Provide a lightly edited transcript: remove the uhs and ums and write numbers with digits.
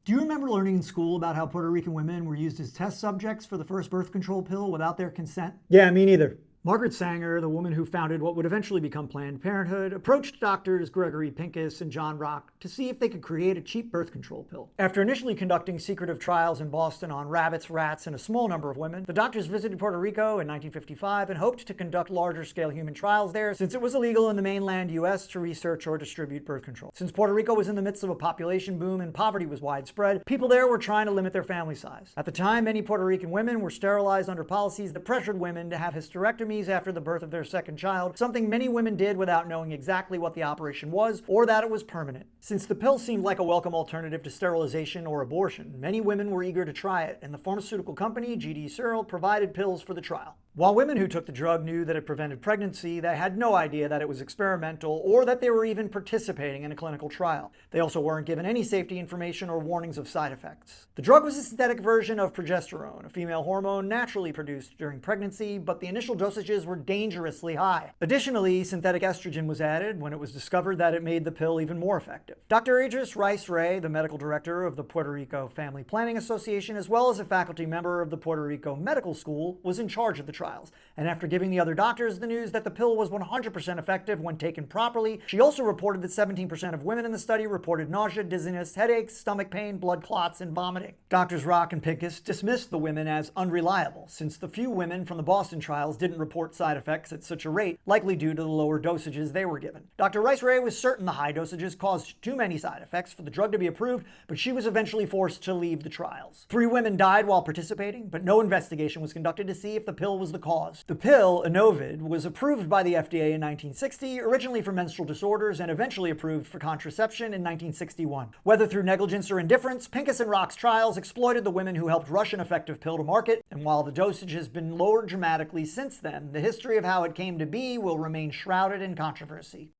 Do you remember learning in school about how Puerto Rican women were used as test subjects for the first birth control pill without their consent? Yeah, me neither. Margaret Sanger, the woman who founded what would eventually become Planned Parenthood, approached doctors Gregory Pincus and John Rock to see if they could create a cheap birth control pill. After initially conducting secretive trials in Boston on rabbits, rats, and a small number of women, the doctors visited Puerto Rico in 1955 and hoped to conduct larger-scale human trials there, since it was illegal in the mainland U.S. to research or distribute birth control. Since Puerto Rico was in the midst of a population boom and poverty was widespread, people there were trying to limit their family size. At the time, many Puerto Rican women were sterilized under policies that pressured women to have hysterectomies after the birth of their second child, something many women did without knowing exactly what the operation was or that it was permanent. Since the pill seemed like a welcome alternative to sterilization or abortion, many women were eager to try it, and the pharmaceutical company, GD Searle, provided pills for the trial. While women who took the drug knew that it prevented pregnancy, they had no idea that it was experimental or that they were even participating in a clinical trial. They also weren't given any safety information or warnings of side effects. The drug was a synthetic version of progesterone, a female hormone naturally produced during pregnancy, but the initial dosages were dangerously high. Additionally, synthetic estrogen was added when it was discovered that it made the pill even more effective. Dr. Idris Rice-Ray, the medical director of the Puerto Rico Family Planning Association, as well as a faculty member of the Puerto Rico Medical School, was in charge of the trial. And after giving the other doctors the news that the pill was 100% effective when taken properly, she also reported that 17% of women in the study reported nausea, dizziness, headaches, stomach pain, blood clots, and vomiting. Doctors Rock and Pincus dismissed the women as unreliable, since the few women from the Boston trials didn't report side effects at such a rate, likely due to the lower dosages they were given. Dr. Rice-Ray was certain the high dosages caused too many side effects for the drug to be approved, but she was eventually forced to leave the trials. 3 women died while participating, but no investigation was conducted to see if the pill was the cause. The pill, Inovid, was approved by the FDA in 1960, originally for menstrual disorders, and eventually approved for contraception in 1961. Whether through negligence or indifference, Pincus and Rock's trials exploited the women who helped rush an effective pill to market, and while the dosage has been lowered dramatically since then, the history of how it came to be will remain shrouded in controversy.